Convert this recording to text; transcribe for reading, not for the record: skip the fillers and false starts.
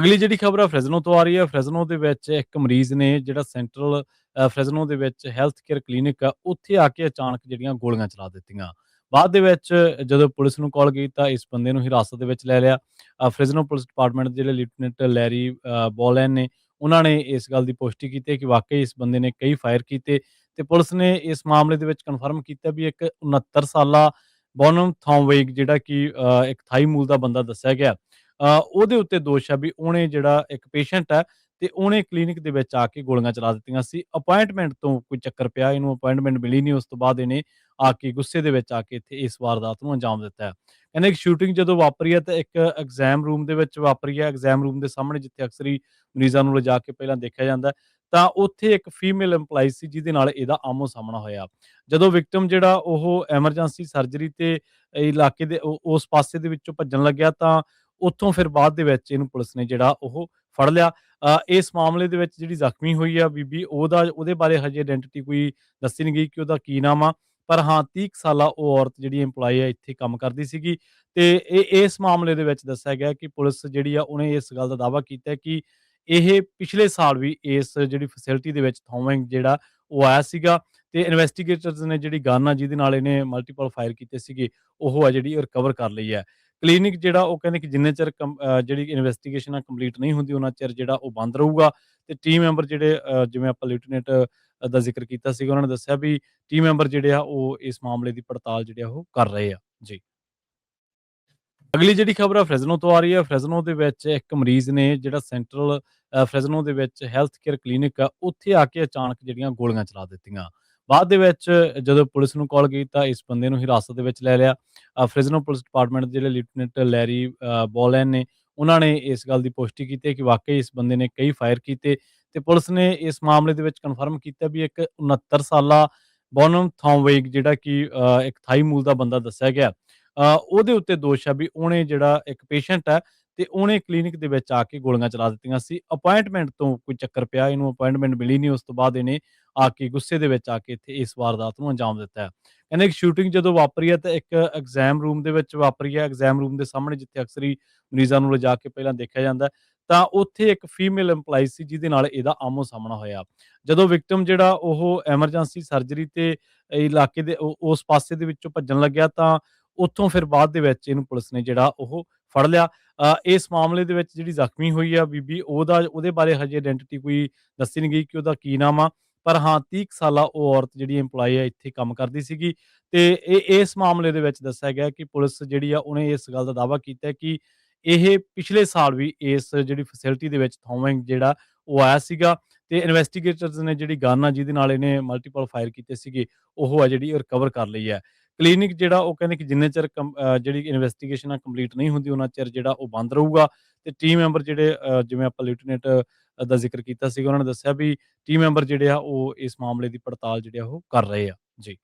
ਅਗਲੀ ਜਿਹੜੀ ਖਬਰ ਆ ਫ੍ਰੈਜ਼ਨੋ ਤੋਂ ਆ ਰਹੀ ਹੈ। ਫ੍ਰੈਜ਼ਨੋ ਦੇ ਵਿੱਚ ਇੱਕ ਮਰੀਜ਼ ਨੇ ਜਿਹੜਾ ਸੈਂਟਰਲ ਫ੍ਰੈਜ਼ਨੋ ਦੇ ਵਿੱਚ ਹੈਲਥ ਕੇਅਰ ਕਲੀਨਿਕ ਆ, ਉੱਥੇ ਆ ਕੇ ਅਚਾਨਕ ਜਿਹੜੀਆਂ ਗੋਲੀਆਂ ਚਲਾ ਦਿੱਤੀਆਂ। ਬਾਅਦ ਦੇ ਵਿੱਚ ਜਦੋਂ ਪੁਲਿਸ ਨੂੰ ਕਾਲ ਗਈ ਤਾਂ ਇਸ ਬੰਦੇ ਨੂੰ ਹਿਰਾਸਤ ਦੇ ਵਿੱਚ ਲੈ ਲਿਆ। ਫ੍ਰੈਜ਼ਨੋ ਪੁਲਿਸ ਡਿਪਾਰਟਮੈਂਟ ਦੇ ਜਿਹੜੇ ਲੈਫਟੀਨੈਂਟ ਲੈਰੀ ਬੋਲੈਨ ਨੇ, ਉਹਨਾਂ ਨੇ ਇਸ ਗੱਲ ਦੀ ਪੁਸ਼ਟੀ ਕੀਤੀ ਹੈ ਕਿ ਵਾਕਈ ਇਸ ਬੰਦੇ ਨੇ ਕਈ ਫਾਇਰ ਕੀਤੇ ਤੇ ਪੁਲਿਸ ਨੇ ਇਸ ਮਾਮਲੇ ਦੇ ਵਿੱਚ ਕਨਫਰਮ ਕੀਤਾ ਵੀ ਇੱਕ 69 ਸਾਲਾ ਬੋਨਮ ਥੌਮਵੇਗ ਜਿਹੜਾ ਕਿ ਇੱਕ ਥਾਈ ਮੂਲ ਦਾ ਬੰਦਾ ਦੱਸਿਆ ਗਿਆ। ਉਹਦੇ ਉੱਤੇ ਦੋਸ਼ ਹੈ ਵੀ ਉਹਨੇ ਜਿਹੜਾ ਇੱਕ ਪੇਸ਼ੈਂਟ ਹੈ ਤੇ ਉਹਨੇ ਕਲੀਨਿਕ ਦੇ ਵਿੱਚ ਆ ਕੇ ਗੋਲੀਆਂ ਚਲਾ ਦਿੱਤੀਆਂ ਸੀ। ਅਪਾਇੰਟਮੈਂਟ ਤੋਂ ਕੋਈ ਚੱਕਰ ਪਿਆ, ਇਹਨੂੰ ਅਪਾਇੰਟਮੈਂਟ ਮਿਲੀ ਨਹੀਂ। ਉਸ ਤੋਂ ਬਾਅਦ ਇਹਨੇ ਆ ਕੇ ਗੁੱਸੇ ਦੇ ਵਿੱਚ ਆ ਕੇ ਇੱਥੇ ਇਸ ਵਾਰਦਾਤ ਨੂੰ ਅੰਜਾਮ ਦਿੱਤਾ ਹੈ। ਕਹਿੰਦੇ ਇੱਕ ਸ਼ੂਟਿੰਗ ਜਦੋਂ ਵਾਪਰੀ ਹੈ ਤਾਂ ਇੱਕ ਐਗਜ਼ਾਮ ਰੂਮ ਦੇ ਵਿੱਚ ਵਾਪਰੀ ਹੈ। ਐਗਜ਼ਾਮ ਰੂਮ ਦੇ ਸਾਹਮਣੇ ਜਿੱਥੇ ਅਕਸਰ ਹੀ ਮਰੀਜ਼ਾਂ ਨੂੰ ਲਿਜਾ ਕੇ ਪਹਿਲਾਂ ਦੇਖਿਆ ਜਾਂਦਾ ਹੈ, ਤਾਂ ਉੱਥੇ ਇੱਕ ਫੀਮੇਲ ਇੰਪਲਾਈ ਸੀ ਜਿਹਦੇ ਨਾਲ ਇਹਦਾ ਆਮੋ-ਸਾਹਮਣਾ ਹੋਇਆ। ਜਦੋਂ ਵਿਕਟਮ ਜਿਹੜਾ ਉਹ ਐਮਰਜੈਂਸੀ ਸਰਜਰੀ ਤੇ ਇਲਾਕੇ ਦੇ ਉਸ ਪਾਸੇ ਦੇ ਵਿੱਚੋਂ ਭੱਜਣ ਲੱਗਿਆ ਤਾਂ ਉੱਥੋਂ ਫਿਰ ਬਾਅਦ ਦੇ ਵਿੱਚ ਇਹਨੂੰ ਪੁਲਿਸ ਨੇ ਜਿਹੜਾ ਉਹ ਫੜ ਲਿਆ। ਇਸ ਮਾਮਲੇ ਦੇ ਵਿੱਚ ਜਿਹੜੀ ਜ਼ਖਮੀ ਹੋਈ ਆ ਬੀਬੀ, ਉਹਦੇ ਬਾਰੇ ਹਜੇ ਆਇਡੈਂਟੀਟੀ ਕੋਈ ਦੱਸੀ ਨਹੀਂ ਗਈ ਕਿ ਉਹਦਾ ਕੀ ਨਾਮ ਆ। ਪਰ ਹਾਂ 30 ਕੁ ਸਾਲਾ ਉਹ ਔਰਤ ਜਿਹੜੀ ਇੰਪਲਾਈ ਆ ਇੱਥੇ ਕੰਮ ਕਰਦੀ ਸੀਗੀ ਤੇ ਇਸ ਮਾਮਲੇ ਦੇ ਵਿੱਚ ਦੱਸਿਆ ਗਿਆ ਕਿ ਪੁਲਿਸ ਜਿਹੜੀ ਆ ਉਹਨੇ ਇਸ ਗੱਲ ਦਾ ਦਾਅਵਾ ਕੀਤਾ ਕਿ ਇਹ ਪਿਛਲੇ ਸਾਲ ਵੀ ਇਸ ਜਿਹੜੀ ਫੈਸਿਲਿਟੀ ਦੇ ਵਿੱਚ ਥੋਮਿੰਗ ਜਿਹੜਾ ਉਹ ਆਇਆ ਸੀਗਾ ਤੇ ਇਨਵੈਸਟੀਗੇਟਰਸ ਨੇ ਜਿਹੜੀ ਗਨ ਆ ਜਿਹਦੇ ਨਾਲ ਇਹਨੇ ਮਲਟੀਪਲ ਫਾਇਰ ਕੀਤੇ ਸੀਗੇ, ਉਹ ਆ ਜਿਹੜੀ ਰਿਕਵਰ ਕਰ ਲਈ ਹੈ। ਕਲੀਨਿਕ ਜਿਹੜਾ ਉਹ ਕਹਿੰਦੇ ਕਿ ਜਿੰਨੇ ਚਿਰ ਜਿਹੜੀ ਇਨਵੈਸਟੀਗੇਸ਼ਨ ਆ ਕੰਪਲੀਟ ਨਹੀਂ ਹੁੰਦੀ, ਉਹਨਾਂ ਚਿਰ ਜਿਹੜਾ ਉਹ ਬੰਦ ਰਹੂਗਾ ਤੇ ਟੀਮ ਮੈਂਬਰ ਜਿਹੜੇ ਜਿਵੇਂ ਆਪਾਂ ਲੈਫਟੀਨੈਂਟ ਦਾ ਜ਼ਿਕਰ ਕੀਤਾ ਸੀਗਾ, ਉਹਨਾਂ ਨੇ ਦੱਸਿਆ ਵੀ ਟੀਮ ਮੈਂਬਰ ਜਿਹੜੇ ਆ ਉਹ ਇਸ ਮਾਮਲੇ ਦੀ ਪੜਤਾਲ ਜਿਹੜੇ ਆ ਉਹ ਕਰ ਰਹੇ ਆ। ਜੀ। ਅਗਲੀ ਜਿਹੜੀ ਖਬਰ ਆ ਫ੍ਰੈਜ਼ਨੋ ਤੋਂ ਆ ਰਹੀ ਹੈ। ਫ੍ਰੈਜ਼ਨੋ ਦੇ ਵਿੱਚ ਇੱਕ ਮਰੀਜ਼ ਨੇ ਜਿਹੜਾ ਸੈਂਟਰਲ ਫ੍ਰੈਜ਼ਨੋ ਦੇ ਵਿੱਚ ਹੈਲਥ ਕੇਅਰ ਕਲੀਨਿਕ ਆ, ਉੱਥੇ ਆ ਕੇ ਅਚਾਨਕ ਜਿਹੜੀਆਂ ਗੋਲੀਆਂ ਚਲਾ ਦਿੱਤੀਆਂ। ਬਾਅਦ ਦੇ ਵਿੱਚ ਜਦੋਂ ਪੁਲਿਸ ਨੂੰ ਕਾਲ ਗਈ ਤਾਂ ਇਸ ਬੰਦੇ ਨੂੰ ਹਿਰਾਸਤ ਦੇ ਵਿੱਚ ਲੈ ਲਿਆ। ਫ੍ਰੈਜ਼ਨੋ ਪੁਲਿਸ ਡਿਪਾਰਟਮੈਂਟ ਦੇ ਜਿਹੜੇ ਲੈਫਟੀਨੈਂਟ ਲੈਰੀ ਬੋਲੈਨ ਨੇ, ਉਹਨਾਂ ਨੇ ਇਸ ਗੱਲ ਦੀ ਪੁਸ਼ਟੀ ਕੀਤੀ ਹੈ ਕਿ ਵਾਕਈ ਇਸ ਬੰਦੇ ਨੇ ਕਈ ਫਾਇਰ ਕੀਤੇ ਤੇ ਪੁਲਿਸ ਨੇ ਇਸ ਮਾਮਲੇ ਦੇ ਵਿੱਚ ਕਨਫਰਮ ਕੀਤਾ ਵੀ ਇੱਕ 69 ਸਾਲਾ ਬੋਨਮ ਥੌਮਵੇਗ ਜਿਹੜਾ ਕਿ ਇੱਕ ਥਾਈ ਮੂਲ ਦਾ ਬੰਦਾ ਦੱਸਿਆ ਗਿਆ। ਉਹਦੇ ਉੱਤੇ ਦੋਸ਼ ਹੈ ਵੀ ਉਹਨੇ ਜਿਹੜਾ ਇੱਕ ਪੇਸ਼ੈਂਟ ਹੈ ਤੇ ਉਹਨੇ ਕਲੀਨਿਕ ਦੇ ਵਿੱਚ ਆ ਕੇ ਗੋਲੀਆਂ ਚਲਾ ਦਿੱਤੀਆਂ ਸੀ। ਅਪਾਇੰਟਮੈਂਟ ਤੋਂ ਕੋਈ ਚੱਕਰ ਪਿਆ, ਇਹਨੂੰ ਅਪਾਇੰਟਮੈਂਟ ਮਿਲੀ ਨਹੀਂ। ਉਸ ਤੋਂ ਬਾਅਦ ਇਹਨੇ ਆ ਕੇ ਗੁੱਸੇ ਦੇ ਵਿੱਚ ਆ ਕੇ ਇੱਥੇ ਇਸ ਵਾਰਦਾਤ ਨੂੰ ਅੰਜਾਮ ਦਿੱਤਾ ਹੈ। ਕਹਿੰਦੇ ਇੱਕ ਸ਼ੂਟਿੰਗ ਜਦੋਂ ਵਾਪਰੀ ਹੈ ਤਾਂ ਇੱਕ ਐਗਜ਼ਾਮ ਰੂਮ ਦੇ ਵਿੱਚ ਵਾਪਰੀ ਹੈ। ਐਗਜ਼ਾਮ ਰੂਮ ਦੇ ਸਾਹਮਣੇ ਜਿੱਥੇ ਅਕਸਰ ਹੀ ਮਰੀਜ਼ਾਂ ਨੂੰ ਲਿਜਾ ਕੇ ਪਹਿਲਾਂ ਦੇਖਿਆ ਜਾਂਦਾ ਹੈ, ਤਾਂ ਉੱਥੇ ਇੱਕ ਫੀਮੇਲ ਇੰਪਲਾਈ ਸੀ ਜਿਹਦੇ ਨਾਲ ਇਹਦਾ ਆਮੋ-ਸਾਹਮਣਾ ਹੋਇਆ। ਜਦੋਂ ਵਿਕਟਮ ਜਿਹੜਾ ਉਹ ਐਮਰਜੈਂਸੀ ਸਰਜਰੀ ਤੇ ਇਲਾਕੇ ਦੇ ਉਸ ਪਾਸੇ ਦੇ ਵਿੱਚੋਂ ਭੱਜਣ ਲੱਗਿਆ ਤਾਂ ਉੱਥੋਂ ਫਿਰ ਬਾਅਦ ਦੇ ਵਿੱਚ ਇਹਨੂੰ ਪੁਲਿਸ ਨੇ ਜਿਹੜਾ ਉਹ ਫੜ ਲਿਆ। ਇਸ ਮਾਮਲੇ ਦੇ ਵਿੱਚ ਜਿਹੜੀ ਜ਼ਖਮੀ ਹੋਈ ਆ ਬੀਬੀ, ਉਹਦੇ ਬਾਰੇ ਹਜੇ ਆਇਡੈਂਟੀਟੀ ਕੋਈ ਦੱਸੀ ਨਹੀਂ ਗਈ ਕਿ ਉਹਦਾ ਕੀ ਨਾਮ ਆ। ਪਰ ਹਾਂ 30 ਕੁ ਸਾਲਾ ਉਹ ਔਰਤ ਜਿਹੜੀ ਇੰਪਲਾਈ ਆ ਇੱਥੇ ਕੰਮ ਕਰਦੀ ਸੀਗੀ ਤੇ ਇਸ ਮਾਮਲੇ ਦੇ ਵਿੱਚ ਦੱਸਿਆ ਗਿਆ ਕਿ ਪੁਲਿਸ ਜਿਹੜੀ ਆ ਉਹਨੇ ਇਸ ਗੱਲ ਦਾ ਦਾਅਵਾ ਕੀਤਾ ਕਿ ਇਹ ਪਿਛਲੇ ਸਾਲ ਵੀ ਇਸ ਜਿਹੜੀ ਫੈਸਿਲਿਟੀ ਦੇ ਵਿੱਚ ਥੋਮਿੰਗ ਜਿਹੜਾ ਉਹ ਆਇਆ ਸੀਗਾ ਤੇ ਇਨਵੈਸਟੀਗੇਟਰਸ ਨੇ ਜਿਹੜੀ ਗਨ ਆ ਜਿਹਦੇ ਨਾਲ ਇਹਨੇ ਮਲਟੀਪਲ ਫਾਇਰ ਕੀਤੇ ਸੀਗੇ, ਉਹ ਆ ਜਿਹੜੀ ਰਿਕਵਰ ਕਰ ਲਈ ਹੈ। ਕਲੀਨਿਕ ਜਿਹੜਾ ਉਹ ਕਹਿੰਦੇ ਕਿ ਜਿੰਨੇ ਚਿਰ ਜਿਹੜੀ ਇਨਵੈਸਟੀਗੇਸ਼ਨ ਆ ਕੰਪਲੀਟ ਨਹੀਂ ਹੁੰਦੀ, ਉਹਨਾਂ ਚਿਰ ਜਿਹੜਾ ਉਹ ਬੰਦ ਰਹੂਗਾ ਤੇ ਟੀਮ ਮੈਂਬਰ ਜਿਹੜੇ ਜਿਵੇਂ ਆਪਾਂ ਲੈਫਟੀਨੈਂਟ ਦਾ ਜ਼ਿਕਰ ਕੀਤਾ ਸੀਗਾ, ਉਹਨਾਂ ਨੇ ਦੱਸਿਆ ਵੀ ਟੀਮ ਮੈਂਬਰ ਜਿਹੜੇ ਆ ਉਹ ਇਸ ਮਾਮਲੇ ਦੀ ਪੜਤਾਲ ਜਿਹੜੇ ਆ ਉਹ ਕਰ ਰਹੇ ਆ। ਜੀ।